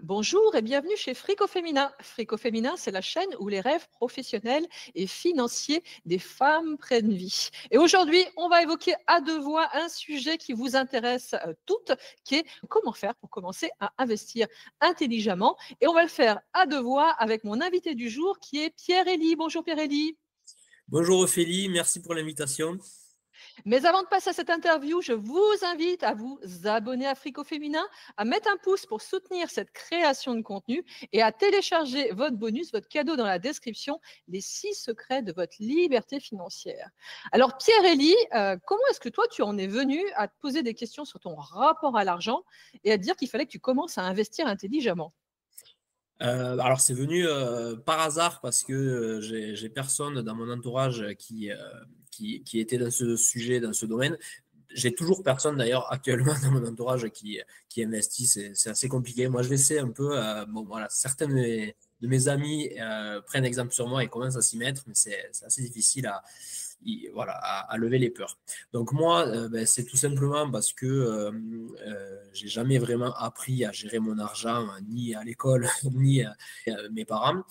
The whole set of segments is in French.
Bonjour et bienvenue chez Frico Féminin. Frico Féminin, c'est la chaîne où les rêves professionnels et financiers des femmes prennent vie. Et aujourd'hui, on va évoquer à deux voix un sujet qui vous intéresse toutes, qui est comment faire pour commencer à investir intelligemment. Et on va le faire à deux voix avec mon invité du jour qui est Pierre-Élie. Bonjour Pierre-Élie. Bonjour Ophélie, merci pour l'invitation. Mais avant de passer à cette interview, je vous invite à vous abonner à Frico Féminin, à mettre un pouce pour soutenir cette création de contenu et à télécharger votre bonus, votre cadeau dans la description, les 6 secrets de votre liberté financière. Alors Pierre-Élie, comment est-ce que toi tu en es venu à te poser des questions sur ton rapport à l'argent et à te dire qu'il fallait que tu commences à investir intelligemment? Alors c'est venu par hasard parce que j'ai personne dans mon entourage qui était dans ce sujet, dans ce domaine. J'ai toujours personne d'ailleurs actuellement dans mon entourage qui investit, c'est assez compliqué. Moi je l'essaie un peu, bon voilà, certains de mes amis prennent exemple sur moi et commencent à s'y mettre, mais c'est assez difficile voilà, à lever les peurs. Donc moi, ben, c'est tout simplement parce que j'ai jamais vraiment appris à gérer mon argent, ni à l'école, ni mes parents.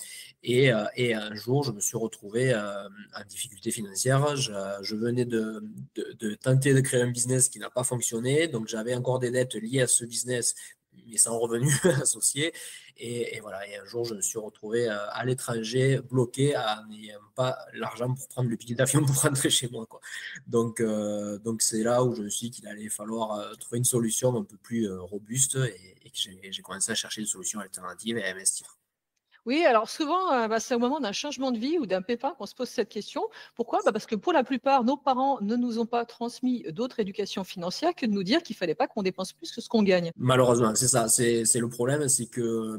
Et un jour, je me suis retrouvé en difficulté financière. Je venais de tenter de créer un business qui n'a pas fonctionné. Donc j'avais encore des dettes liées à ce business, mais sans revenu associé. Et voilà, et un jour, je me suis retrouvé à l'étranger, bloqué, en n'ayant pas l'argent pour prendre le billet d'avion pour rentrer chez moi, quoi. Donc c'est là où je me suis dit qu'il allait falloir trouver une solution un peu plus robuste et que j'ai commencé à chercher une solution alternative et à investir. Oui, alors souvent, c'est au moment d'un changement de vie ou d'un pépin qu'on se pose cette question. Pourquoi? Parce que pour la plupart, nos parents ne nous ont pas transmis d'autre éducation financière que de nous dire qu'il fallait pas qu'on dépense plus que ce qu'on gagne. Malheureusement, c'est ça, c'est le problème, c'est que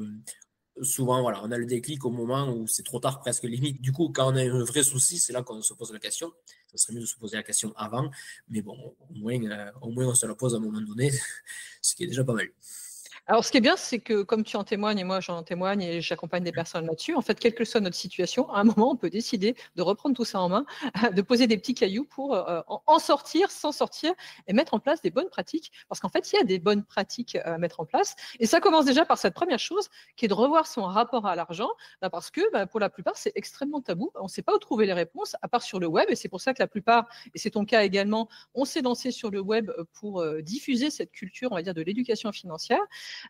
souvent, voilà, on a le déclic au moment où c'est trop tard, presque limite. Du coup, quand on a un vrai souci, c'est là qu'on se pose la question. Ça serait mieux de se poser la question avant, mais bon, au moins on se la pose à un moment donné, ce qui est déjà pas mal. Alors, ce qui est bien, c'est que comme tu en témoignes et moi j'en témoigne et j'accompagne des personnes là-dessus, en fait, quelle que soit notre situation, à un moment, on peut décider de reprendre tout ça en main, de poser des petits cailloux pour en sortir, s'en sortir et mettre en place des bonnes pratiques. Parce qu'en fait, il y a des bonnes pratiques à mettre en place. Et ça commence déjà par cette première chose, qui est de revoir son rapport à l'argent, parce que pour la plupart, c'est extrêmement tabou. On ne sait pas où trouver les réponses, à part sur le web. Et c'est pour ça que la plupart, et c'est ton cas également, on s'est lancé sur le web pour diffuser cette culture, on va dire, de l'éducation financière.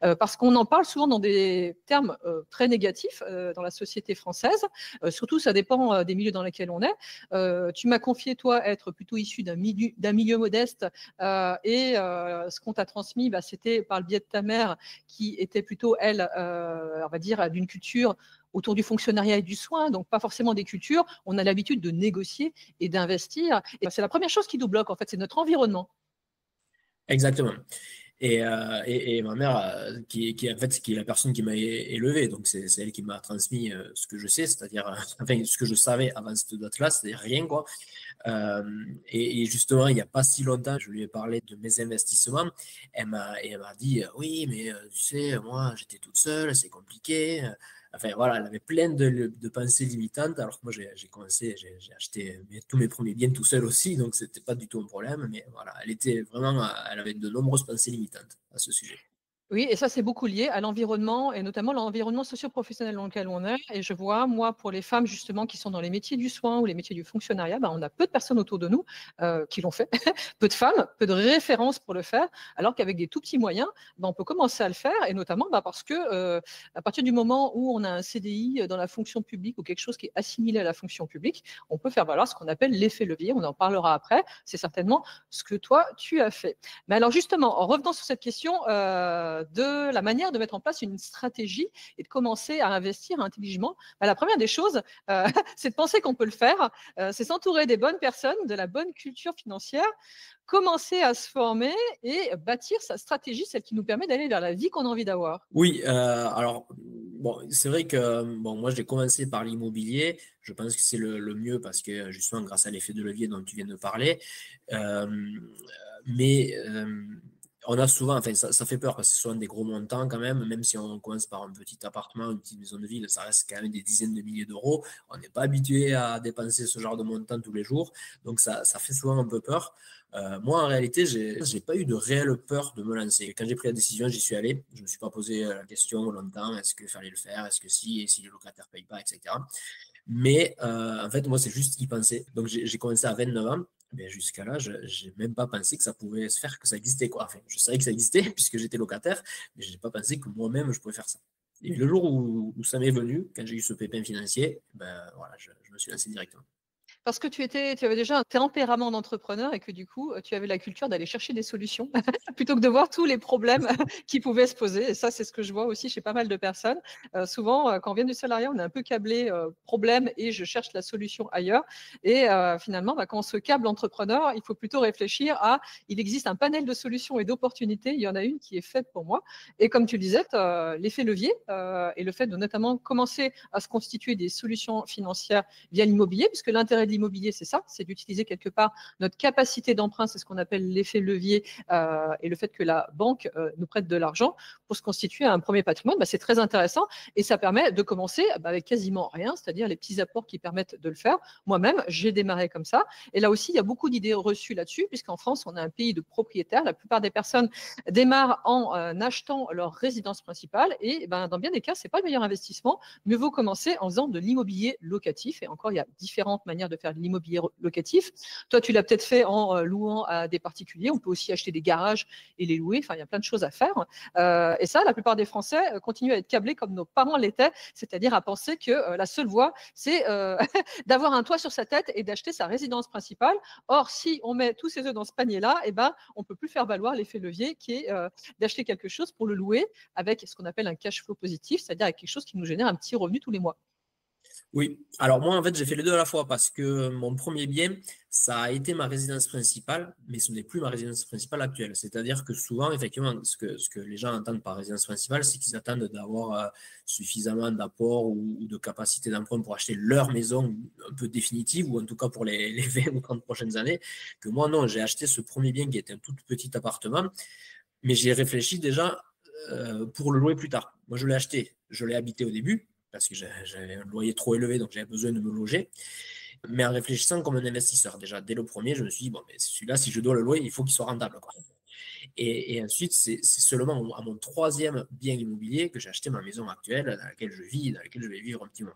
Parce qu'on en parle souvent dans des termes très négatifs dans la société française. Surtout, ça dépend des milieux dans lesquels on est. Tu m'as confié, toi, être plutôt issu d'un milieu modeste et ce qu'on t'a transmis, c'était par le biais de ta mère qui était plutôt, elle, on va dire, d'une culture autour du fonctionnariat et du soin, donc pas forcément des cultures. On a l'habitude de négocier et d'investir. Et c'est la première chose qui nous bloque, en fait, c'est notre environnement. Exactement. Et ma mère, en fait, qui est la personne qui m'a élevé, donc c'est elle qui m'a transmis ce que je sais, c'est-à-dire, enfin, ce que je savais avant cette date-là, c'est-à-dire rien, quoi. Et justement, il n'y a pas si longtemps, je lui ai parlé de mes investissements. Elle m'a dit, oui, mais tu sais, moi, j'étais toute seule, c'est compliqué. Enfin, voilà, elle avait plein de pensées limitantes, alors que moi, j'ai commencé, j'ai acheté tous mes premiers biens tout seul aussi, donc c'était pas du tout un problème. Mais voilà, elle était vraiment, elle avait de nombreuses pensées limitantes à ce sujet. Oui, et ça, c'est beaucoup lié à l'environnement et notamment l'environnement socio-professionnel dans lequel on est. Et je vois, moi, pour les femmes justement qui sont dans les métiers du soin ou les métiers du fonctionnariat, on a peu de personnes autour de nous qui l'ont fait, peu de femmes, peu de références pour le faire, alors qu'avec des tout petits moyens, on peut commencer à le faire, et notamment parce que à partir du moment où on a un CDI dans la fonction publique ou quelque chose qui est assimilé à la fonction publique, on peut faire valoir ce qu'on appelle l'effet levier. On en parlera après. C'est certainement ce que toi, tu as fait. Mais alors justement, en revenant sur cette question de la manière de mettre en place une stratégie et de commencer à investir intelligemment, la première des choses, c'est de penser qu'on peut le faire, c'est s'entourer des bonnes personnes, de la bonne culture financière, commencer à se former et bâtir sa stratégie, celle qui nous permet d'aller vers la vie qu'on a envie d'avoir. Oui, alors bon, c'est vrai que bon, moi j'ai commencé par l'immobilier. Je pense que c'est le mieux parce que justement grâce à l'effet de levier dont tu viens de parler. Euh, mais On a souvent, enfin, ça fait peur parce que c'est souvent des gros montants quand même si on commence par un petit appartement, une petite maison de ville, ça reste quand même des dizaines de milliers d'euros. On n'est pas habitué à dépenser ce genre de montant tous les jours, donc ça fait souvent un peu peur. Moi, en réalité, j'ai pas eu de réelle peur de me lancer. Quand j'ai pris la décision, j'y suis allé. Je me suis pas posé la question longtemps, est-ce qu'il fallait le faire, est-ce que si, et si les locataires payent pas, etc. Mais en fait, moi, c'est juste y penser. Donc, j'ai commencé à 29 ans. Mais jusqu'à là, je n'ai même pas pensé que ça pouvait se faire, que ça existait, quoi. Enfin, je savais que ça existait puisque j'étais locataire, mais je n'ai pas pensé que moi-même, je pouvais faire ça. Et puis, le jour où ça m'est venu, quand j'ai eu ce pépin financier, ben, voilà, je me suis lancé directement. Parce que tu avais déjà un tempérament d'entrepreneur et que du coup, tu avais la culture d'aller chercher des solutions plutôt que de voir tous les problèmes qui pouvaient se poser. Et ça, c'est ce que je vois aussi chez pas mal de personnes. Souvent, quand on vient du salariat, on est un peu câblé problème et je cherche la solution ailleurs. Et finalement, quand on se câble entrepreneur, il faut plutôt réfléchir à il existe un panel de solutions et d'opportunités. Il y en a une qui est faite pour moi. Et comme tu le disais, l'effet levier et le fait de notamment commencer à se constituer des solutions financières via l'immobilier, puisque l'intérêt de l'immobilier, c'est ça, c'est d'utiliser quelque part notre capacité d'emprunt, c'est ce qu'on appelle l'effet levier, et le fait que la banque nous prête de l'argent pour se constituer un premier patrimoine, c'est très intéressant et ça permet de commencer avec quasiment rien, c'est-à-dire les petits apports qui permettent de le faire. Moi-même, j'ai démarré comme ça. Et là aussi, il y a beaucoup d'idées reçues là-dessus, puisqu'en France, on est un pays de propriétaires. La plupart des personnes démarrent en achetant leur résidence principale et dans bien des cas, ce n'est pas le meilleur investissement. Mieux vaut commencer en faisant de l'immobilier locatif. Et encore, il y a différentes manières de faire de l'immobilier locatif. Toi, tu l'as peut-être fait en louant à des particuliers. On peut aussi acheter des garages et les louer. Enfin, il y a plein de choses à faire. Et ça, la plupart des Français continuent à être câblés comme nos parents l'étaient, c'est-à-dire à penser que la seule voie, c'est d'avoir un toit sur sa tête et d'acheter sa résidence principale. Or, si on met tous ses œufs dans ce panier-là, on ne peut plus faire valoir l'effet levier qui est d'acheter quelque chose pour le louer avec ce qu'on appelle un cash flow positif, c'est-à-dire avec quelque chose qui nous génère un petit revenu tous les mois. Oui, alors moi en fait j'ai fait les deux à la fois parce que mon premier bien, ça a été ma résidence principale, mais ce n'est plus ma résidence principale actuelle. C'est-à-dire que souvent, effectivement, ce que les gens entendent par résidence principale, c'est qu'ils attendent d'avoir suffisamment d'apport ou de capacité d'emprunt pour acheter leur maison un peu définitive, ou en tout cas pour les 20 ou 30 prochaines années. Que moi non, j'ai acheté ce premier bien qui était un tout petit appartement, mais j'ai réfléchi déjà pour le louer plus tard. Moi je l'ai acheté, je l'ai habité au début parce que j'avais un loyer trop élevé, donc j'avais besoin de me loger. Mais en réfléchissant comme un investisseur, déjà, dès le premier, je me suis dit, bon, mais celui-là, si je dois le louer, il faut qu'il soit rentable, quoi. Et ensuite, c'est seulement à mon troisième bien immobilier que j'ai acheté ma maison actuelle, dans laquelle je vis, dans laquelle je vais vivre un petit moment.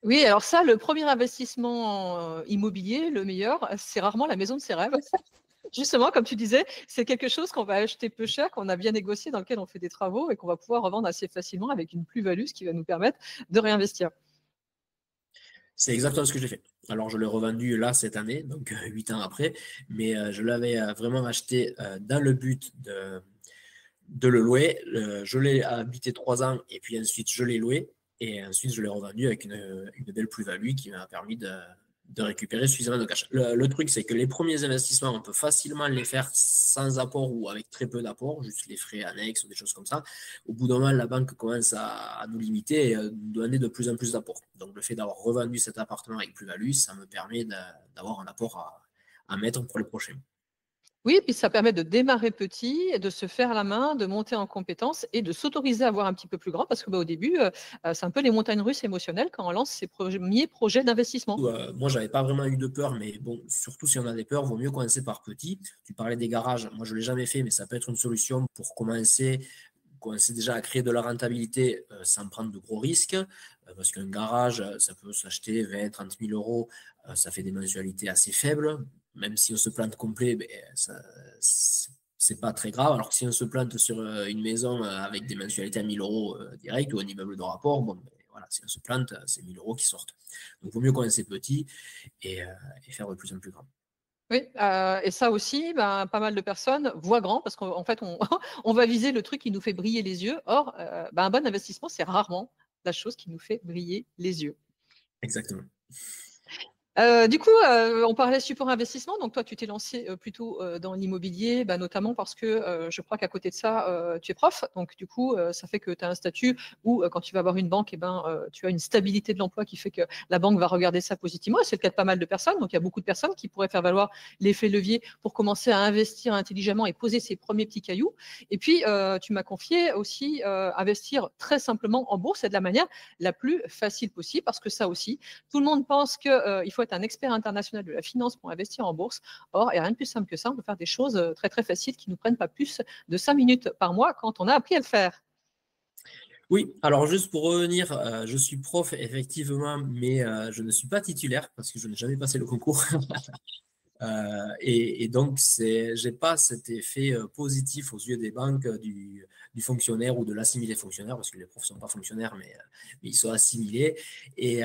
Oui, alors ça, le premier investissement immobilier, le meilleur, c'est rarement la maison de ses rêves. Justement, comme tu disais, c'est quelque chose qu'on va acheter peu cher, qu'on a bien négocié, dans lequel on fait des travaux et qu'on va pouvoir revendre assez facilement avec une plus-value, ce qui va nous permettre de réinvestir. C'est exactement ce que j'ai fait. Alors, je l'ai revendu là cette année, donc 8 ans après, mais je l'avais vraiment acheté dans le but de le louer. Je l'ai habité 3 ans et puis ensuite je l'ai loué. Et ensuite, je l'ai revendu avec une belle plus-value qui m'a permis de récupérer suffisamment de cash. Le truc, c'est que les premiers investissements, on peut facilement les faire sans apport ou avec très peu d'apport, juste les frais annexes ou des choses comme ça. Au bout d'un moment, la banque commence à nous limiter et nous donner de plus en plus d'apports. Donc, le fait d'avoir revendu cet appartement avec plus-value, ça me permet d'avoir un apport à mettre pour le prochain. Oui, puis ça permet de démarrer petit, de se faire la main, de monter en compétences et de s'autoriser à voir un petit peu plus grand parce que au début, c'est un peu les montagnes russes émotionnelles quand on lance ses premiers projets d'investissement. Moi, j'avais pas vraiment eu de peur, mais bon, surtout si on a des peurs, vaut mieux commencer par petit. Tu parlais des garages, moi je l'ai jamais fait, mais ça peut être une solution pour commencer déjà à créer de la rentabilité sans prendre de gros risques, parce qu'un garage, ça peut s'acheter 20, 30 000 euros, ça fait des mensualités assez faibles, même si on se plante complet, ben, c'est pas très grave, alors que si on se plante sur une maison avec des mensualités à 1000 euros direct ou un immeuble de rapport, bon, ben, voilà, si on se plante, c'est 1000 euros qui sortent. Donc, il vaut mieux commencer petit et faire de plus en plus grand. Oui, et ça aussi, pas mal de personnes voient grand parce qu'en fait, on, on va viser le truc qui nous fait briller les yeux. Or, un bon investissement, c'est rarement la chose qui nous fait briller les yeux. Exactement. Du coup, on parlait support investissement. Donc, toi, tu t'es lancé plutôt dans l'immobilier, bah, notamment parce que je crois qu'à côté de ça, tu es prof. Donc, du coup, ça fait que tu as un statut où, quand tu vas avoir une banque, eh ben, tu as une stabilité de l'emploi qui fait que la banque va regarder ça positivement. Et c'est le cas de pas mal de personnes. Donc, il y a beaucoup de personnes qui pourraient faire valoir l'effet levier pour commencer à investir intelligemment et poser ses premiers petits cailloux. Et puis, tu m'as confié aussi investir très simplement en bourse et de la manière la plus facile possible parce que ça aussi, tout le monde pense qu'il faut être un expert international de la finance pour investir en bourse. Or, il n'y a rien de plus simple que ça. On peut faire des choses très, très faciles qui ne nous prennent pas plus de 5 minutes par mois quand on a appris à le faire. Oui, alors juste pour revenir, je suis prof effectivement, mais je ne suis pas titulaire parce que je n'ai jamais passé le concours. Et donc, j'ai pas cet effet positif aux yeux des banques du fonctionnaire ou de l'assimilé fonctionnaire, parce que les profs sont pas fonctionnaires, mais ils sont assimilés. Et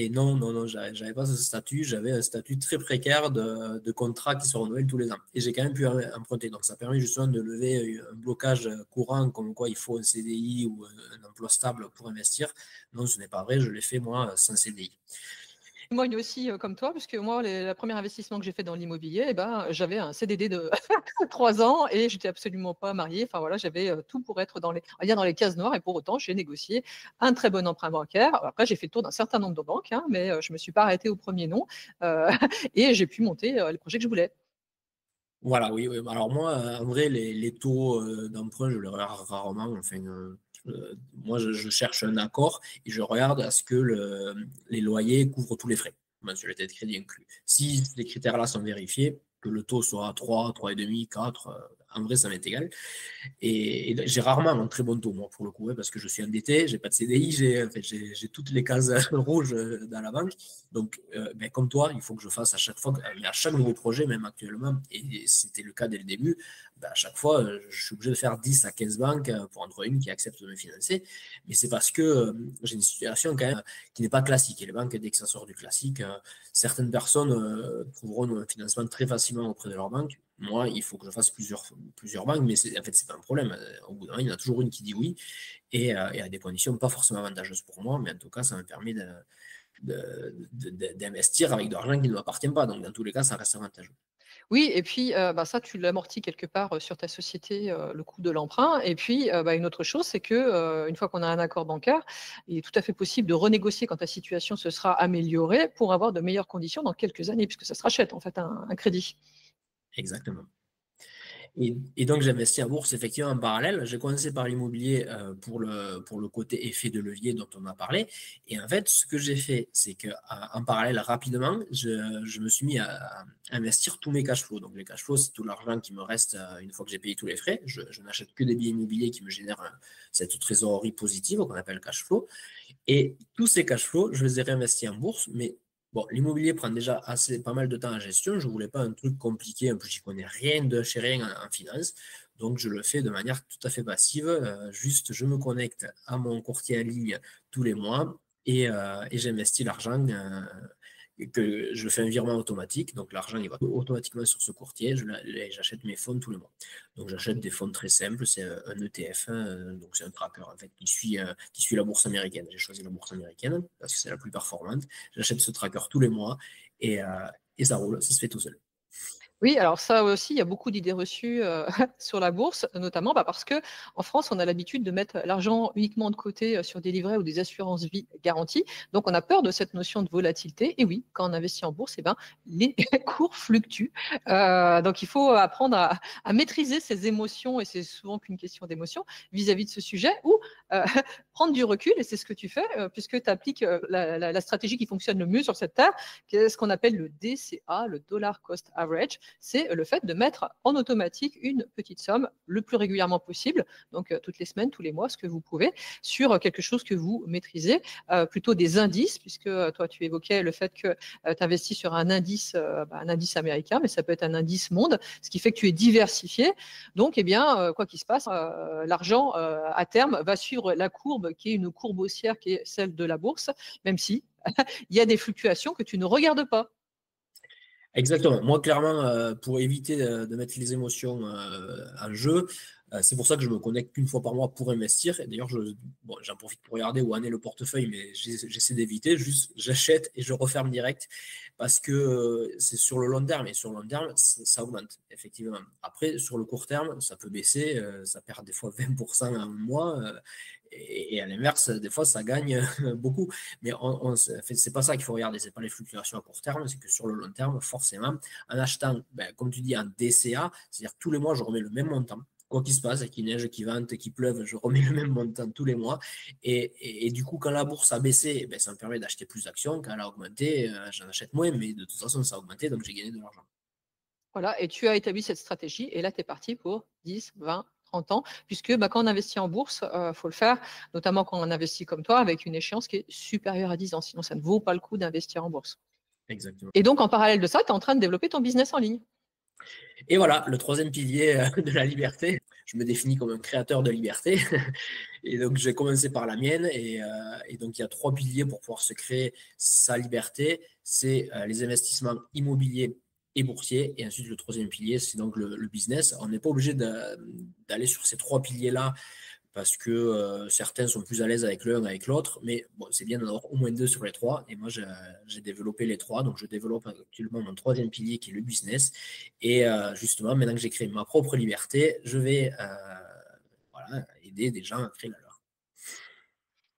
non, non, non, j'avais pas ce statut. J'avais un statut très précaire de contrat qui se renouvelle tous les ans. Et j'ai quand même pu emprunter. Donc, ça permet justement de lever un blocage courant, comme quoi il faut un CDI ou un emploi stable pour investir. Non, ce n'est pas vrai. Je l'ai fait, moi, sans CDI. Moi aussi, comme toi, puisque moi, la première investissement que j'ai fait dans l'immobilier, eh ben, j'avais un CDD de 3 ans et j'étais absolument pas mariée. Enfin voilà, j'avais tout pour être dans les cases noires et pour autant, j'ai négocié un très bon emprunt bancaire. Après, j'ai fait le tour d'un certain nombre de banques, hein, mais je me suis pas arrêtée au premier nom et j'ai pu monter les projets que je voulais. Voilà, oui, oui. Alors moi, en vrai, les taux d'emprunt, je les regarde rarement. Enfin, moi, je cherche un accord et je regarde à ce que les loyers couvrent tous les frais, mensualité de crédit inclus. Si les critères-là sont vérifiés, que le taux soit à 3, 3,5, 4, en vrai, ça m'est égal. Et j'ai rarement un très bon taux, moi, pour le coup, parce que je suis endetté, j'ai pas de CDI, j'ai toutes les cases rouges dans la banque. Donc, ben, comme toi, il faut que je fasse à chaque fois, mais à chaque nouveau projet, même actuellement, et c'était le cas dès le début, ben, à chaque fois, je suis obligé de faire 10 à 15 banques pour en trouver une qui accepte de me financer. Mais c'est parce que j'ai une situation quand même qui n'est pas classique. Et les banques, dès que ça sort du classique, certaines personnes trouveront un financement très facilement auprès de leur banque. Moi, il faut que je fasse plusieurs banques, mais en fait, c'est pas un problème. Au bout d'un moment, il y en a toujours une qui dit oui, et à des conditions pas forcément avantageuses pour moi, mais en tout cas, ça me permet d'investir avec de l'argent qui ne m'appartient pas. Donc, dans tous les cas, ça reste avantageux. Oui, et puis bah, ça, tu l'amortis quelque part sur ta société, le coût de l'emprunt. Et puis, bah, une autre chose, c'est que une fois qu'on a un accord bancaire, il est tout à fait possible de renégocier quand ta situation se sera améliorée pour avoir de meilleures conditions dans quelques années, puisque ça se rachète en fait un crédit. Exactement. Et donc, j'investis en bourse effectivement en parallèle. J'ai commencé par l'immobilier pour le côté effet de levier dont on a parlé. Et en fait, ce que j'ai fait, c'est qu'en parallèle, rapidement, je me suis mis à investir tous mes cash flows. Donc, les cash flows, c'est tout l'argent qui me reste une fois que j'ai payé tous les frais. Je n'achète que des biens immobiliers qui me génèrent cette trésorerie positive qu'on appelle cash flow. Et tous ces cash flows, je les ai réinvestis en bourse, mais bon, l'immobilier prend déjà pas mal de temps en gestion. Je ne voulais pas un truc compliqué, en plus, j'y connais rien de chez rien en finance. Donc, je le fais de manière tout à fait passive. Juste, je me connecte à mon courtier en ligne tous les mois et j'investis l'argent que je fais un virement automatique. Donc, l'argent, il va automatiquement sur ce courtier. J'achète mes fonds tous les mois. Donc, j'achète des fonds très simples. C'est un ETF, hein, donc c'est un tracker en fait qui suit la bourse américaine. J'ai choisi la bourse américaine parce que c'est la plus performante. J'achète ce tracker tous les mois et, euh, et ça roule, ça se fait tout seul. Oui, alors ça aussi, il y a beaucoup d'idées reçues sur la bourse, notamment bah, parce que en France, on a l'habitude de mettre l'argent uniquement de côté sur des livrets ou des assurances vie garanties. Donc, on a peur de cette notion de volatilité. Et oui, quand on investit en bourse, eh ben, les cours fluctuent. Donc, il faut apprendre à maîtriser ses émotions, et c'est souvent qu'une question d'émotion vis-à-vis de ce sujet, ou prendre du recul, et c'est ce que tu fais, puisque tu appliques la stratégie qui fonctionne le mieux sur cette terre, qui est ce qu'on appelle le DCA, le Dollar Cost Average. C'est le fait de mettre en automatique une petite somme le plus régulièrement possible, donc toutes les semaines, tous les mois, ce que vous pouvez, sur quelque chose que vous maîtrisez, plutôt des indices, puisque toi tu évoquais le fait que tu investis sur un indice américain, mais ça peut être un indice monde, ce qui fait que tu es diversifié. Donc, eh bien, quoi qu'il se passe, l'argent à terme va suivre la courbe qui est une courbe haussière qui est celle de la bourse, même si il y a des fluctuations que tu ne regardes pas. Exactement. Moi, clairement, pour éviter de mettre les émotions en jeu, C'est pour ça que je me connecte qu'une fois par mois pour investir. Et d'ailleurs, j'en profite pour regarder où en est le portefeuille, mais j'essaie d'éviter. Juste, j'achète et je referme direct parce que c'est sur le long terme. Et sur le long terme, ça augmente, effectivement. Après, sur le court terme, ça peut baisser. Ça perd des fois 20% en un mois. Et à l'inverse, des fois, ça gagne beaucoup. Mais c'est pas ça qu'il faut regarder. C'est pas les fluctuations à court terme. C'est que sur le long terme, forcément, en achetant, comme tu dis, en DCA, c'est-à-dire tous les mois, je remets le même montant. Quoi qu'il se passe, qu'il neige, qu'il vente, qu'il pleuve, je remets le même montant tous les mois. Et du coup, quand la bourse a baissé, ça me permet d'acheter plus d'actions. Quand elle a augmenté, j'en achète moins, mais de toute façon, ça a augmenté, donc j'ai gagné de l'argent. Voilà, et tu as établi cette stratégie, et là, tu es parti pour 10, 20, 30 ans, puisque quand on investit en bourse, faut le faire, notamment quand on investit comme toi, avec une échéance qui est supérieure à 10 ans, sinon ça ne vaut pas le coup d'investir en bourse. Exactement. Et donc, en parallèle de ça, tu es en train de développer ton business en ligne. Et voilà, le troisième pilier de la liberté. Je me définis comme un créateur de liberté. Et donc, j'ai commencé par la mienne. Et donc, il y a 3 piliers pour pouvoir se créer sa liberté. C'est les investissements immobiliers et boursiers. Et ensuite, le troisième pilier, c'est donc le business. On n'est pas obligé d'aller sur ces 3 piliers-là parce que certains sont plus à l'aise avec l'un avec l'autre, mais bon, c'est bien d'en avoir au moins 2 sur les 3. Et moi, j'ai développé les 3, donc je développe actuellement mon troisième pilier qui est le business. Et justement, maintenant que j'ai créé ma propre liberté, je vais aider des gens à créer la leur.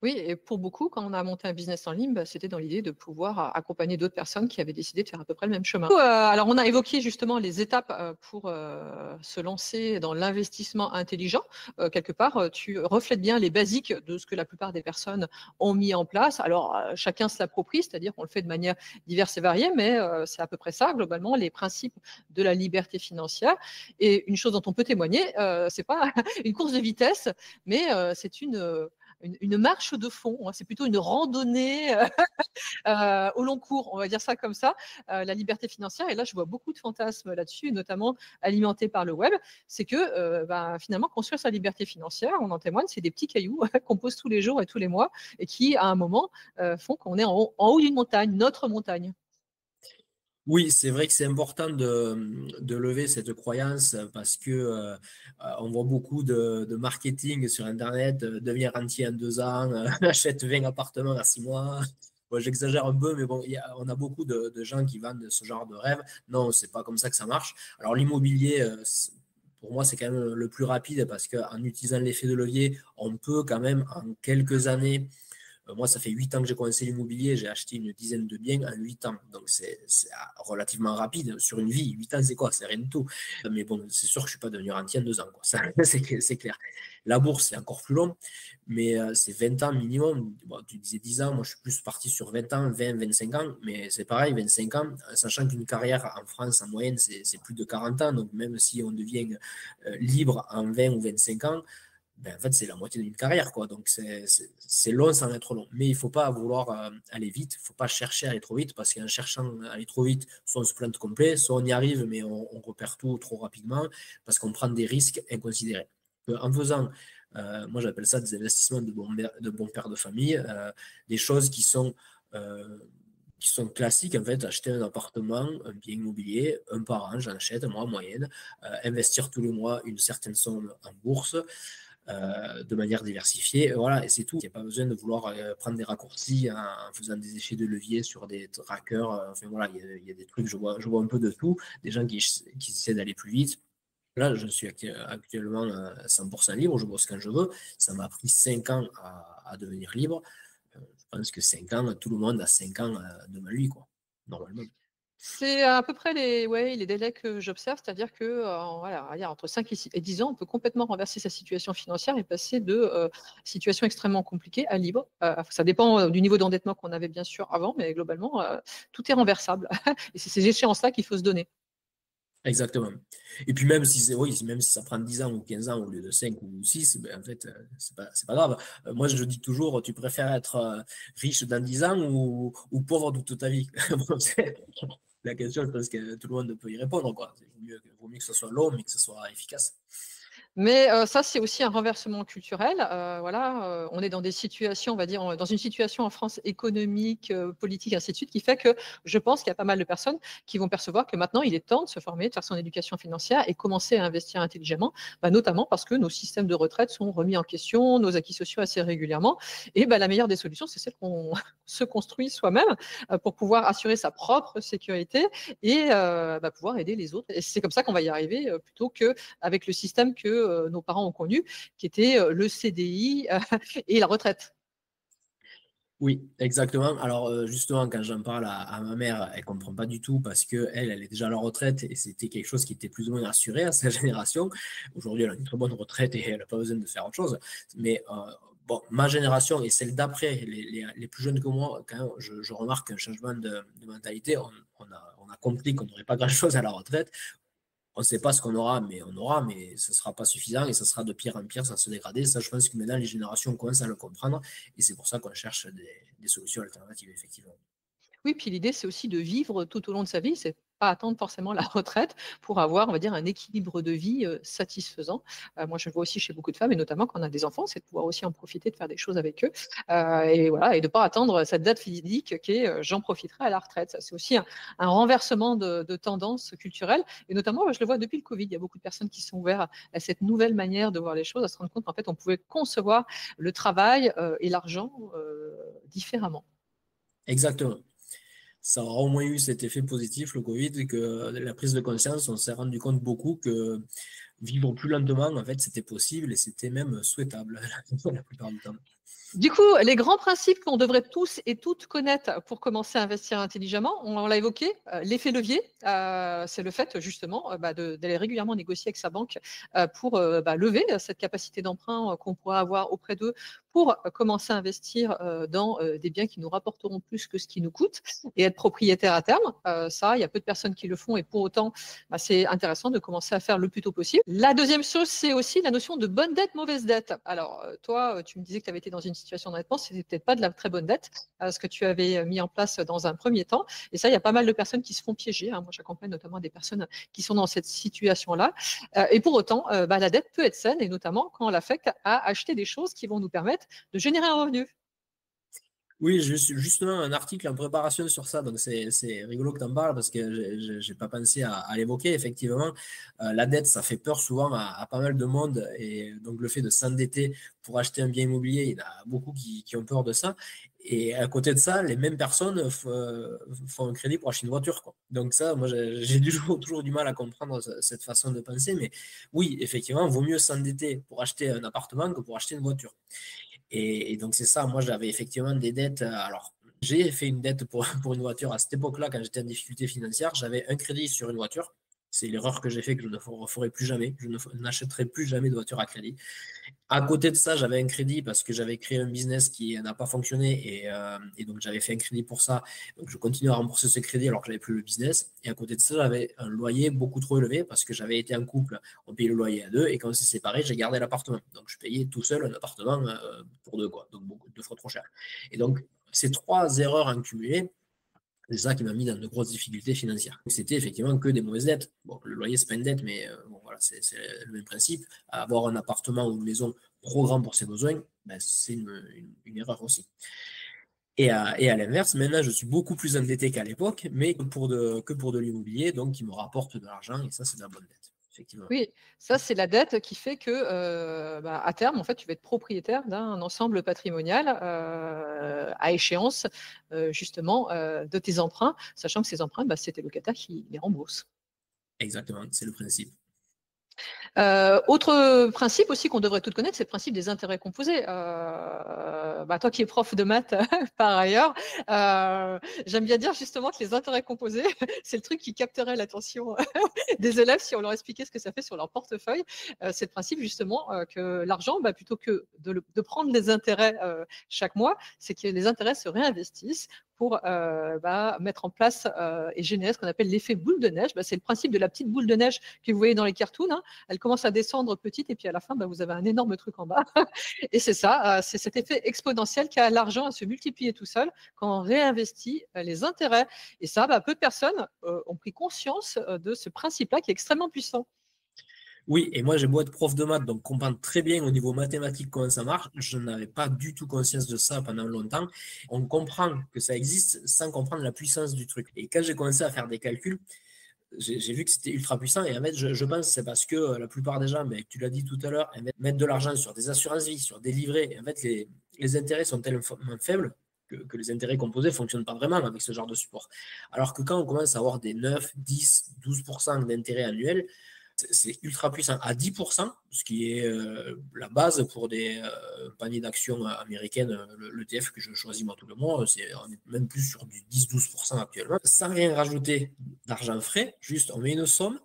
Oui, et pour beaucoup, quand on a monté un business en ligne, c'était dans l'idée de pouvoir accompagner d'autres personnes qui avaient décidé de faire à peu près le même chemin. Alors, on a évoqué justement les étapes pour se lancer dans l'investissement intelligent. Quelque part, tu reflètes bien les basiques de ce que la plupart des personnes ont mis en place. Alors, chacun se l'approprie, c'est-à-dire qu'on le fait de manière diverse et variée, mais c'est à peu près ça, globalement, les principes de la liberté financière. Et une chose dont on peut témoigner, c'est pas une course de vitesse, mais c'est une marche de fond, c'est plutôt une randonnée au long cours, on va dire ça comme ça, la liberté financière. Et là, je vois beaucoup de fantasmes là-dessus, notamment alimentés par le web. C'est que finalement, construire sa liberté financière, on en témoigne, c'est des petits cailloux qu'on pose tous les jours et tous les mois et qui, à un moment, font qu'on est en haut d'une montagne, notre montagne. Oui, c'est vrai que c'est important de lever cette croyance parce que on voit beaucoup de marketing sur Internet, devenir rentier en 2 ans, achète 20 appartements à 6 mois. Bon, j'exagère un peu, mais bon, on a beaucoup de gens qui vendent ce genre de rêve. Non, c'est pas comme ça que ça marche. Alors l'immobilier, pour moi, c'est quand même le plus rapide parce qu'en utilisant l'effet de levier, on peut quand même en quelques années. Moi, ça fait 8 ans que j'ai commencé l'immobilier, j'ai acheté une dizaine de biens en 8 ans. Donc, c'est relativement rapide sur une vie. 8 ans, c'est quoi? C'est rien du tout. Mais bon, c'est sûr que je ne suis pas devenu rentier en 2 ans, quoi. Ça, c'est clair. La bourse, c'est encore plus long, mais c'est 20 ans minimum. Bon, tu disais 10 ans, moi, je suis plus parti sur 20 ans, 20, 25 ans, mais c'est pareil, 25 ans, sachant qu'une carrière en France, en moyenne, c'est plus de 40 ans. Donc, même si on devient libre en 20 ou 25 ans, en fait, c'est la moitié d'une carrière, quoi. Donc, c'est long sans être long. Mais il ne faut pas vouloir aller vite. Il ne faut pas chercher à aller trop vite parce qu'en cherchant à aller trop vite, soit on se plante complet, soit on y arrive, mais on repère tout trop rapidement parce qu'on prend des risques inconsidérés. En faisant, moi, j'appelle ça des investissements de bon père de famille, des choses qui sont classiques, en fait, acheter un appartement, un bien immobilier, un par an, j'en achète, moi, en moyenne, investir tous les mois une certaine somme en bourse, de manière diversifiée. Voilà, et c'est tout. Il n'y a pas besoin de vouloir prendre des raccourcis en faisant des effets de levier sur des trackers. Enfin voilà, il y a des trucs, je vois un peu de tout. Des gens qui essaient d'aller plus vite. Là, je suis actuellement 100% libre, je bosse quand je veux. Ça m'a pris 5 ans à devenir libre. Je pense que 5 ans, tout le monde a 5 ans devant lui, quoi, normalement. C'est à peu près les délais que j'observe, c'est-à-dire que entre 5 et 10 ans, on peut complètement renverser sa situation financière et passer de situation extrêmement compliquée à libre. Ça dépend du niveau d'endettement qu'on avait bien sûr avant, mais globalement, tout est renversable. Et c'est ces échéances-là qu'il faut se donner. Exactement. Et puis même si même si ça prend 10 ans ou 15 ans au lieu de 5 ou 6, en fait, c'est pas grave. Moi, je dis toujours, tu préfères être riche dans 10 ans ou pauvre toute ta vie. La question, je pense que tout le monde peut y répondre, quoi. Il vaut mieux que ce soit long, mais que ce soit efficace. Mais ça, c'est aussi un renversement culturel. Voilà, on est dans des situations, on va dire, dans une situation en France économique, politique, ainsi de suite, qui fait que je pense qu'il y a pas mal de personnes qui vont percevoir que maintenant, il est temps de se former, de faire son éducation financière et commencer à investir intelligemment, notamment parce que nos systèmes de retraite sont remis en question, nos acquis sociaux assez régulièrement. Et la meilleure des solutions, c'est celle qu'on se construit soi-même pour pouvoir assurer sa propre sécurité et pouvoir aider les autres. Et c'est comme ça qu'on va y arriver plutôt qu'avec le système que nos parents ont connu, qui était le CDI et la retraite. Oui, exactement. Alors justement, quand j'en parle à ma mère, elle comprend pas du tout parce que elle est déjà à la retraite et c'était quelque chose qui était plus ou moins assuré à sa génération. Aujourd'hui, elle a une très bonne retraite et elle n'a pas besoin de faire autre chose. Mais bon, ma génération et celle d'après, les plus jeunes que moi, quand même, je remarque un changement de mentalité. On a compris qu'on n'aurait pas grand-chose à la retraite. On ne sait pas ce qu'on aura, mais ce ne sera pas suffisant et ça sera de pire en pire, ça se dégrader. Ça, je pense que maintenant, les générations commencent à le comprendre et c'est pour ça qu'on cherche des solutions alternatives, effectivement. Oui, puis l'idée, c'est aussi de vivre tout au long de sa vie. C'est pas attendre forcément la retraite pour avoir, on va dire, un équilibre de vie satisfaisant. Moi, je le vois aussi chez beaucoup de femmes, et notamment quand on a des enfants, c'est de pouvoir aussi en profiter, de faire des choses avec eux. Et voilà, et de ne pas attendre cette date physique qui est j'en profiterai à la retraite. C'est aussi un renversement de tendance culturelle. Et notamment, je le vois depuis le Covid, il y a beaucoup de personnes qui sont ouvertes à cette nouvelle manière de voir les choses, à se rendre compte qu'en fait, on pouvait concevoir le travail et l'argent différemment. Exactement. Ça aura au moins eu cet effet positif, le Covid, que la prise de conscience, on s'est rendu compte beaucoup que vivre plus lentement, en fait, c'était possible et c'était même souhaitable la plupart du temps. Du coup, les grands principes qu'on devrait tous et toutes connaître pour commencer à investir intelligemment, on l'a évoqué, l'effet levier, c'est le fait justement d'aller régulièrement négocier avec sa banque pour lever cette capacité d'emprunt qu'on pourra avoir auprès d'eux pour commencer à investir dans des biens qui nous rapporteront plus que ce qui nous coûte et être propriétaire à terme. Ça, il y a peu de personnes qui le font et pour autant, c'est intéressant de commencer à faire le plus tôt possible. La deuxième chose, c'est aussi la notion de bonne dette, mauvaise dette. Alors, toi, tu me disais que tu avais été dans une situation d'endettement, c'était peut-être pas de la très bonne dette, ce que tu avais mis en place dans un premier temps. Et ça, il y a pas mal de personnes qui se font piéger. Moi, j'accompagne notamment des personnes qui sont dans cette situation-là. Et pour autant, la dette peut être saine, et notamment quand on l'affecte à acheter des choses qui vont nous permettre de générer un revenu. Oui, justement un article en préparation sur ça, donc c'est rigolo que tu en parles parce que j'ai pas pensé à l'évoquer. Effectivement, la dette, ça fait peur souvent à pas mal de monde et donc le fait de s'endetter pour acheter un bien immobilier, il y en a beaucoup qui ont peur de ça. Et à côté de ça, les mêmes personnes font un crédit pour acheter une voiture, quoi. Donc ça, moi, j'ai toujours du mal à comprendre cette façon de penser, mais oui, effectivement, il vaut mieux s'endetter pour acheter un appartement que pour acheter une voiture. Et donc, c'est ça. Moi, j'avais effectivement des dettes. Alors, j'ai fait une dette pour une voiture à cette époque-là, quand j'étais en difficulté financière. J'avais un crédit sur une voiture. C'est l'erreur que j'ai fait, que je ne ferai plus jamais. Je n'achèterai plus jamais de voiture à crédit. À côté de ça, j'avais un crédit parce que j'avais créé un business qui n'a pas fonctionné et donc j'avais fait un crédit pour ça. Donc je continue à rembourser ce crédit alors que j'avais plus le business. Et à côté de ça, j'avais un loyer beaucoup trop élevé parce que j'avais été en couple, on payait le loyer à deux et quand on s'est séparés, j'ai gardé l'appartement. Donc je payais tout seul un appartement pour deux, quoi. Donc beaucoup, deux fois trop cher. Et donc ces trois erreurs en cumulé, c'est ça qui m'a mis dans de grosses difficultés financières. C'était effectivement que des mauvaises dettes. Bon, le loyer, c'est pas une dette, mais bon, voilà, c'est le même principe. Avoir un appartement ou une maison trop grand pour ses besoins, ben, c'est une erreur aussi. Et à l'inverse, maintenant, je suis beaucoup plus endetté qu'à l'époque, mais que pour de l'immobilier, donc qui me rapporte de l'argent, et ça, c'est de la bonne dette, effectivement. Oui, ça, c'est la dette qui fait que, à terme, en fait, tu vas être propriétaire d'un ensemble patrimonial à échéance, justement, de tes emprunts, sachant que ces emprunts, c'est tes locataires qui les remboursent. Exactement, c'est le principe. Autre principe aussi qu'on devrait tous connaître, c'est le principe des intérêts composés. Toi qui es prof de maths par ailleurs, j'aime bien dire justement que les intérêts composés, c'est le truc qui capterait l'attention des élèves si on leur expliquait ce que ça fait sur leur portefeuille. C'est le principe justement que l'argent, plutôt que de prendre des intérêts chaque mois, c'est que les intérêts se réinvestissent pour mettre en place et générer ce qu'on appelle l'effet boule de neige. C'est le principe de la petite boule de neige que vous voyez dans les cartoons. Elle commence à descendre petite et puis à la fin, vous avez un énorme truc en bas. Et c'est ça, c'est cet effet exponentiel qu'a l'argent à se multiplier tout seul quand on réinvestit les intérêts. Et ça, peu de personnes ont pris conscience de ce principe-là qui est extrêmement puissant. Oui, et moi j'ai beau être prof de maths, donc comprendre très bien au niveau mathématique comment ça marche, je n'avais pas du tout conscience de ça pendant longtemps. On comprend que ça existe sans comprendre la puissance du truc. Et quand j'ai commencé à faire des calculs, j'ai vu que c'était ultra puissant. Et en fait, je pense que c'est parce que la plupart des gens, mais tu l'as dit tout à l'heure, mettent de l'argent sur des assurances-vie, sur des livrets. Et en fait, les intérêts sont tellement faibles que les intérêts composés ne fonctionnent pas vraiment avec ce genre de support. Alors que quand on commence à avoir des 9, 10, 12% d'intérêts annuels, c'est ultra puissant. À 10%, ce qui est la base pour des paniers d'actions américaines, l'ETF que je choisis moi tout le mois, on est même plus sur du 10-12% actuellement. Sans rien rajouter d'argent frais, juste on met une somme,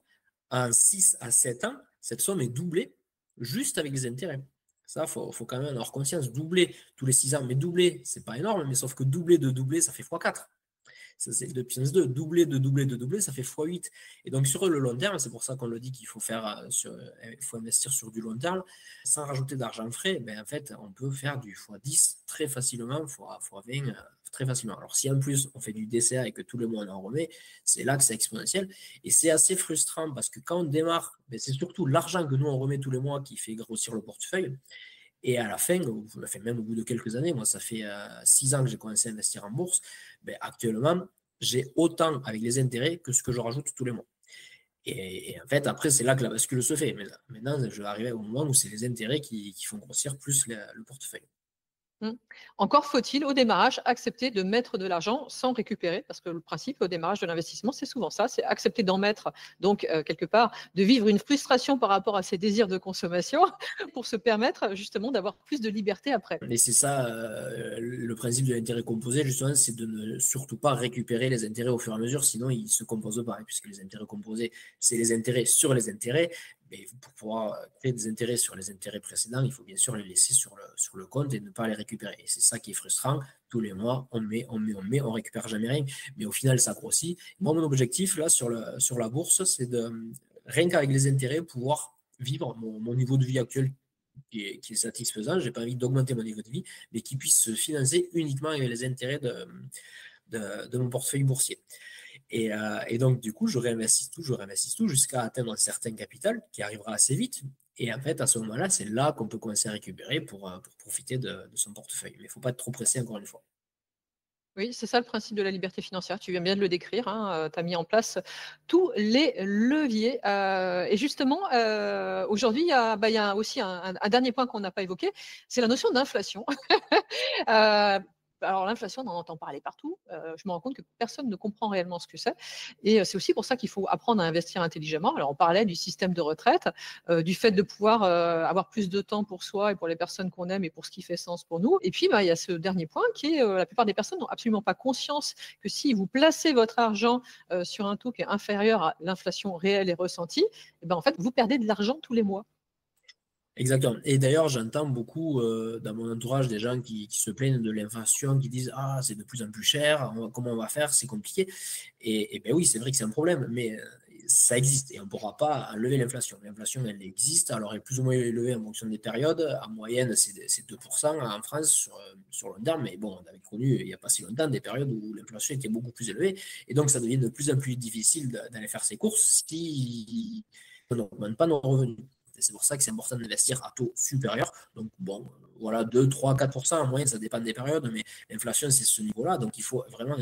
en 6 à 7 ans, cette somme est doublée juste avec les intérêts. Ça, faut quand même en avoir conscience. Doubler tous les 6 ans, mais doubler, c'est pas énorme, mais sauf que doubler de doubler, ça fait x4. Ça, c'est de puissance 2. Doubler de doubler de doubler, ça fait x8. Et donc, sur le long terme, c'est pour ça qu'on le dit qu'il faut faut investir sur du long terme. Sans rajouter d'argent frais, ben, en fait, on peut faire du x10 très facilement, x20 très facilement. Alors, si en plus, on fait du DCA et que tous les mois, on en remet, c'est là que c'est exponentiel. Et c'est assez frustrant parce que quand on démarre, ben, c'est surtout l'argent que nous, on remet tous les mois qui fait grossir le portefeuille. Et à la fin, même au bout de quelques années, moi, ça fait 6 ans que j'ai commencé à investir en bourse, ben, actuellement, j'ai autant avec les intérêts que ce que je rajoute tous les mois. Et en fait, après, c'est là que la bascule se fait. Maintenant, je vais arriver au moment où c'est les intérêts qui font grossir plus le portefeuille. Encore faut-il, au démarrage, accepter de mettre de l'argent sans récupérer, parce que le principe au démarrage de l'investissement, c'est souvent ça, c'est accepter d'en mettre, donc quelque part, de vivre une frustration par rapport à ses désirs de consommation pour se permettre justement d'avoir plus de liberté après. Et c'est ça, le principe de l'intérêt composé, justement, c'est de ne surtout pas récupérer les intérêts au fur et à mesure, sinon ils ne se composent pas, puisque les intérêts composés, c'est les intérêts sur les intérêts. Mais pour pouvoir créer des intérêts sur les intérêts précédents, il faut bien sûr les laisser sur le compte et ne pas les récupérer. Et c'est ça qui est frustrant. Tous les mois, on met, on récupère jamais rien. Mais au final, ça grossit. Moi, mon objectif, là, sur la bourse, c'est de, rien qu'avec les intérêts, pouvoir vivre mon niveau de vie actuel qui est satisfaisant. Je n'ai pas envie d'augmenter mon niveau de vie, mais qui puisse se financer uniquement avec les intérêts de mon portefeuille boursier. Et donc, du coup, je réinvestis tout jusqu'à atteindre un certain capital qui arrivera assez vite. Et en fait, à ce moment-là, c'est là qu'on peut commencer à récupérer pour profiter de son portefeuille. Mais il ne faut pas être trop pressé, encore une fois. Oui, c'est ça le principe de la liberté financière. Tu viens bien de le décrire. Hein, tu as mis en place tous les leviers. Et justement, aujourd'hui, il y a aussi un dernier point qu'on n'a pas évoqué, c'est la notion d'inflation. Alors l'inflation, on en entend parler partout. Je me rends compte que personne ne comprend réellement ce que c'est. Et c'est aussi pour ça qu'il faut apprendre à investir intelligemment. Alors on parlait du système de retraite, du fait de pouvoir avoir plus de temps pour soi et pour les personnes qu'on aime et pour ce qui fait sens pour nous. Et puis il y a ce dernier point qui est la plupart des personnes n'ont absolument pas conscience que si vous placez votre argent sur un taux qui est inférieur à l'inflation réelle et ressentie, et en fait vous perdez de l'argent tous les mois. Exactement. Et d'ailleurs, j'entends beaucoup dans mon entourage des gens qui se plaignent de l'inflation, qui disent ah, c'est de plus en plus cher, comment on va faire, c'est compliqué. Et ben oui, c'est vrai que c'est un problème, mais ça existe et on ne pourra pas enlever l'inflation. L'inflation, elle existe, alors elle est plus ou moins élevée en fonction des périodes. En moyenne, c'est 2% en France sur long terme, mais bon, on avait connu il n'y a pas si longtemps des périodes où l'inflation était beaucoup plus élevée. Et donc, ça devient de plus en plus difficile d'aller faire ses courses si on n'augmente pas nos revenus. C'est pour ça que c'est important d'investir à taux supérieur. Donc, bon, voilà, 2, 3, 4% en moyenne, ça dépend des périodes, mais l'inflation, c'est ce niveau-là. Donc, il faut vraiment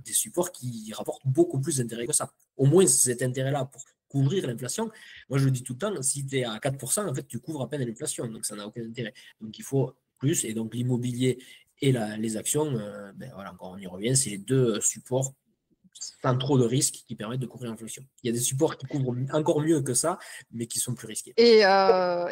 des supports qui rapportent beaucoup plus d'intérêt que ça. Au moins, cet intérêt-là pour couvrir l'inflation. Moi, je le dis tout le temps, si tu es à 4%, en fait, tu couvres à peine l'inflation. Donc, ça n'a aucun intérêt. Donc, il faut plus. Et donc, l'immobilier et les actions, ben, voilà, encore on y revient, c'est les deux supports sans trop de risques qui permettent de couvrir l'inflation. Il y a des supports qui couvrent encore mieux que ça, mais qui sont plus risqués. Et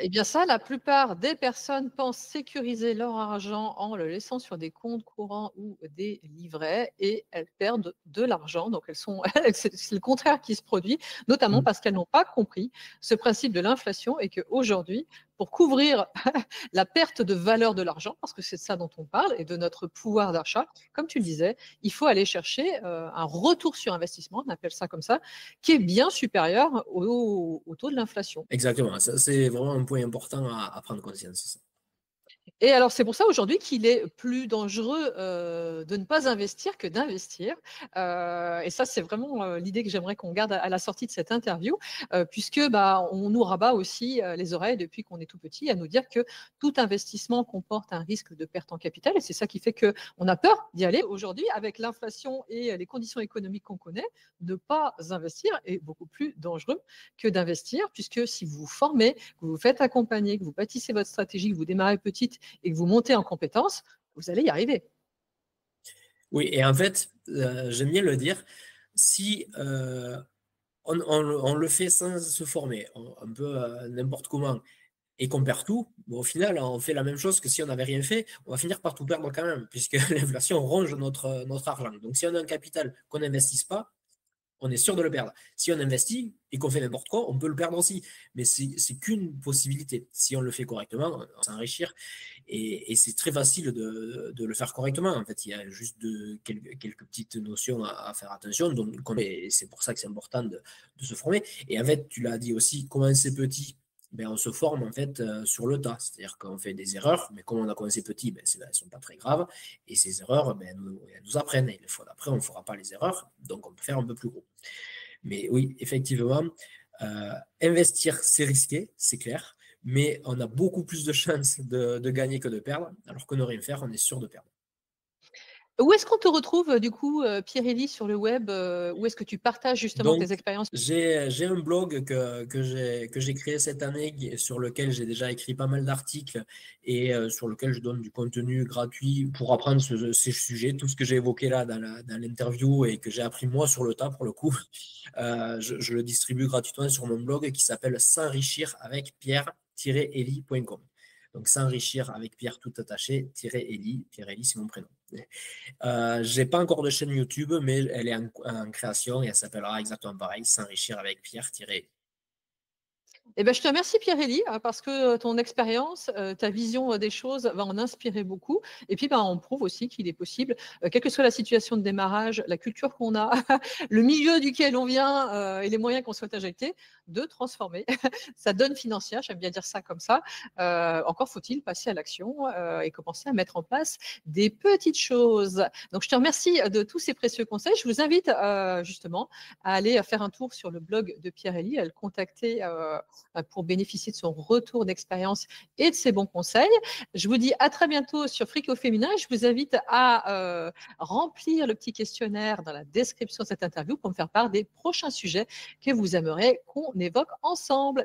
bien ça, la plupart des personnes pensent sécuriser leur argent en le laissant sur des comptes courants ou des livrets et elles perdent de l'argent. Donc c'est le contraire qui se produit, notamment parce qu'elles n'ont pas compris ce principe de l'inflation et qu'aujourd'hui, pour couvrir la perte de valeur de l'argent, parce que c'est de ça dont on parle, et de notre pouvoir d'achat, comme tu le disais, il faut aller chercher un retour sur investissement, on appelle ça comme ça, qui est bien supérieur au taux de l'inflation. Exactement, ça, c'est vraiment un point important à prendre conscience. Et alors, c'est pour ça aujourd'hui qu'il est plus dangereux de ne pas investir que d'investir. Et ça, c'est vraiment l'idée que j'aimerais qu'on garde à la sortie de cette interview, puisque on nous rabat aussi les oreilles depuis qu'on est tout petit à nous dire que tout investissement comporte un risque de perte en capital. Et c'est ça qui fait qu'on a peur d'y aller. Aujourd'hui, avec l'inflation et les conditions économiques qu'on connaît, ne pas investir est beaucoup plus dangereux que d'investir, puisque si vous vous formez, que vous vous faites accompagner, que vous bâtissez votre stratégie, que vous démarrez petite et que vous montez en compétences, vous allez y arriver. Oui, et en fait, j'aime bien le dire, si on le fait sans se former, un peu n'importe comment, et qu'on perd tout, au final, on fait la même chose que si on n'avait rien fait, on va finir par tout perdre quand même, puisque l'inflation ronge notre argent. Donc si on a un capital qu'on n'investisse pas, on est sûr de le perdre. Si on investit et qu'on fait n'importe quoi, on peut le perdre aussi. Mais c'est qu'une possibilité. Si on le fait correctement, on va s'enrichir. Et c'est très facile de le faire correctement. En fait, il y a juste quelques petites notions à faire attention. Donc, c'est pour ça que c'est important de se former. Et en fait, tu l'as dit aussi, commencer petit, ben, on se forme en fait sur le tas. C'est-à-dire qu'on fait des erreurs, mais comme on a commencé petit, ben, elles ne sont pas très graves. Et ces erreurs, ben, elles nous apprennent. Et les fois d'après, on ne fera pas les erreurs. Donc, on peut faire un peu plus gros. Mais oui, effectivement, investir, c'est risqué, c'est clair. Mais on a beaucoup plus de chances de gagner que de perdre. Alors que ne rien faire, on est sûr de perdre. Où est-ce qu'on te retrouve, du coup, Pierre-Élie, sur le web? Où est-ce que tu partages justement Donc, tes expériences? j'ai un blog que j'ai créé cette année sur lequel j'ai déjà écrit pas mal d'articles et sur lequel je donne du contenu gratuit pour apprendre ces sujets, tout ce que j'ai évoqué là dans l'interview et que j'ai appris moi sur le tas pour le coup. Je le distribue gratuitement sur mon blog qui s'appelle S'enrichir avec Pierre-Eli.com. Donc, s'enrichir avec Pierre tout attaché, Eli, Pierre-Eli, c'est mon prénom. J'ai pas encore de chaîne YouTube, mais elle est en création et elle s'appellera exactement pareil, S'enrichir avec Pierre-. Eh ben, je te remercie Pierre-Élie parce que ton expérience, ta vision des choses va en inspirer beaucoup. Et puis, on prouve aussi qu'il est possible, quelle que soit la situation de démarrage, la culture qu'on a, le milieu duquel on vient et les moyens qu'on souhaite injecter, de transformer. Ça donne financière, j'aime bien dire ça comme ça. Encore faut-il passer à l'action et commencer à mettre en place des petites choses. Donc, je te remercie de tous ces précieux conseils. Je vous invite justement à aller faire un tour sur le blog de Pierre-Élie, à le contacter pour bénéficier de son retour d'expérience et de ses bons conseils. Je vous dis à très bientôt sur Frico Féminin. Je vous invite à remplir le petit questionnaire dans la description de cette interview pour me faire part des prochains sujets que vous aimeriez qu'on évoque ensemble.